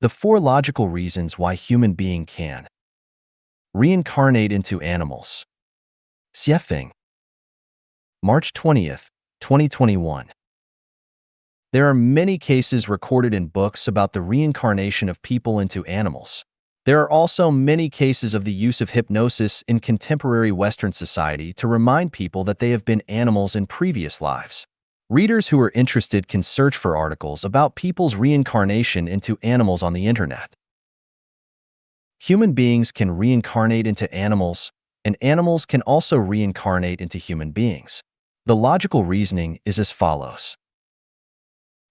The 4 logical reasons why human being can reincarnate into animals. Xiefeng, March 20th, 2021. There are many cases recorded in books about the reincarnation of people into animals. There are also many cases of the use of hypnosis in contemporary Western society to remind people that they have been animals in previous lives. Readers who are interested can search for articles about people's reincarnation into animals on the internet. Human beings can reincarnate into animals, and animals can also reincarnate into human beings. The logical reasoning is as follows.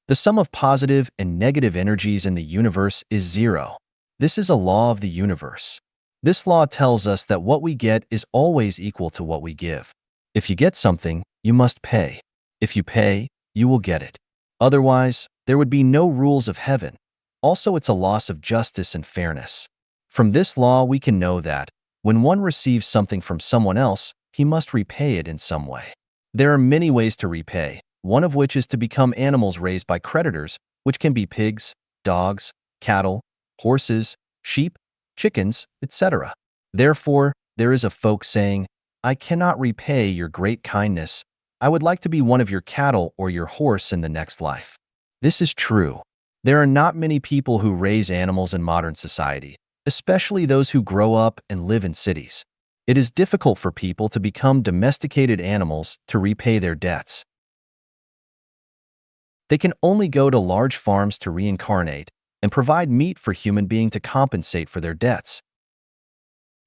The sum of positive and negative energies in the universe is 0. This is a law of the universe. This law tells us that what we get is always equal to what we give. If you get something, you must pay. If you pay, you will get it. Otherwise, there would be no rules of heaven. Also, it's a loss of justice and fairness. From this law, we can know that when one receives something from someone else, he must repay it in some way. There are many ways to repay, one of which is to become animals raised by creditors, which can be pigs, dogs, cattle, horses, sheep, chickens, etc. Therefore, there is a folk saying, "I cannot repay your great kindness. I would like to be one of your cattle or your horse in the next life." This is true. There are not many people who raise animals in modern society, especially those who grow up and live in cities. It is difficult for people to become domesticated animals to repay their debts. They can only go to large farms to reincarnate and provide meat for human beings to compensate for their debts.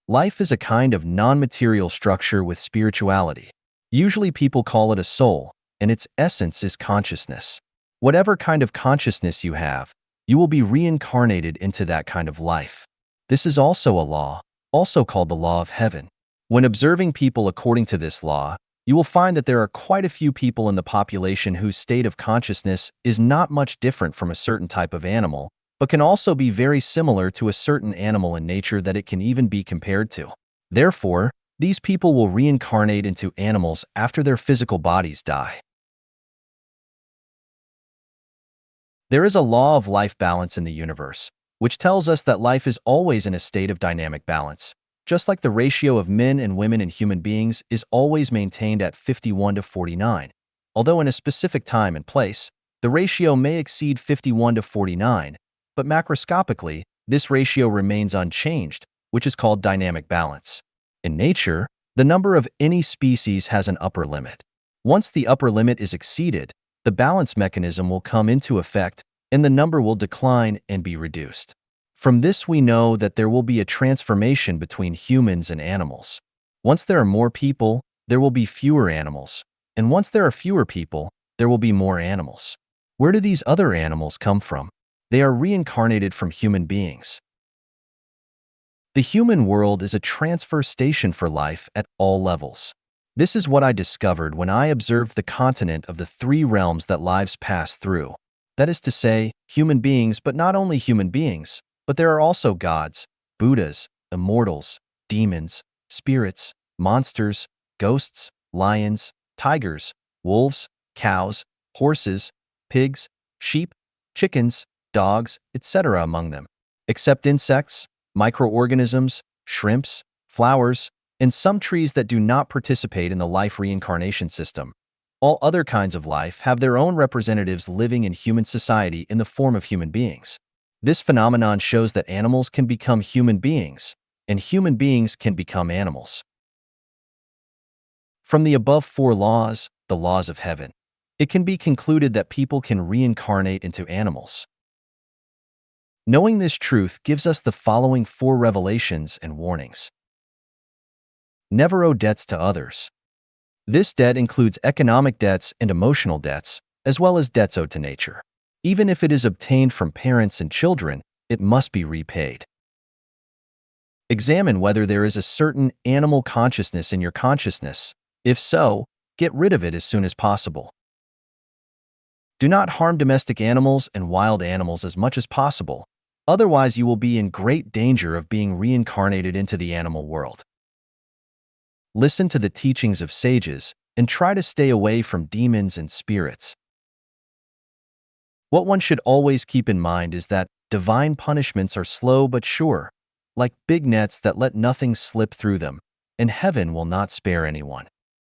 Life is a kind of non-material structure with spirituality. Usually people call it a soul, and its essence is consciousness. Whatever kind of consciousness you have, you will be reincarnated into that kind of life. This is also a law, also called the law of heaven. When observing people according to this law, you will find that there are quite a few people in the population whose state of consciousness is not much different from a certain type of animal, but can also be very similar to a certain animal in nature that it can even be compared to. Therefore, these people will reincarnate into animals after their physical bodies die. There is a law of life balance in the universe, which tells us that life is always in a state of dynamic balance. Just like the ratio of men and women in human beings is always maintained at 51 to 49, although in a specific time and place, the ratio may exceed 51 to 49, but macroscopically, this ratio remains unchanged, which is called dynamic balance. In nature, the number of any species has an upper limit. Once the upper limit is exceeded, the balance mechanism will come into effect and the number will decline and be reduced. From this we know that there will be a transformation between humans and animals. Once there are more people, there will be fewer animals, and once there are fewer people, there will be more animals. Where do these other animals come from? They are reincarnated from human beings. The human world is a transfer station for life at all levels. This is what I discovered when I observed the continent of the 3 realms that lives pass through. That is to say, human beings, but not only human beings, but there are also gods, Buddhas, immortals, demons, spirits, monsters, ghosts, lions, tigers, wolves, cows, horses, pigs, sheep, chickens, dogs, etc. among them. Except insects, microorganisms, shrimps, flowers, and some trees that do not participate in the life reincarnation system. All other kinds of life have their own representatives living in human society in the form of human beings. This phenomenon shows that animals can become human beings, and human beings can become animals. From the above 4 laws, the laws of heaven, it can be concluded that people can reincarnate into animals. Knowing this truth gives us the following 4 revelations and warnings. Never owe debts to others. This debt includes economic debts and emotional debts, as well as debts owed to nature. Even if it is obtained from parents and children, it must be repaid. Examine whether there is a certain animal consciousness in your consciousness. If so, get rid of it as soon as possible. Do not harm domestic animals and wild animals as much as possible. Otherwise, you will be in great danger of being reincarnated into the animal world. Listen to the teachings of sages and try to stay away from demons and spirits. What one should always keep in mind is that divine punishments are slow but sure, like big nets that let nothing slip through them, and heaven will not spare anyone.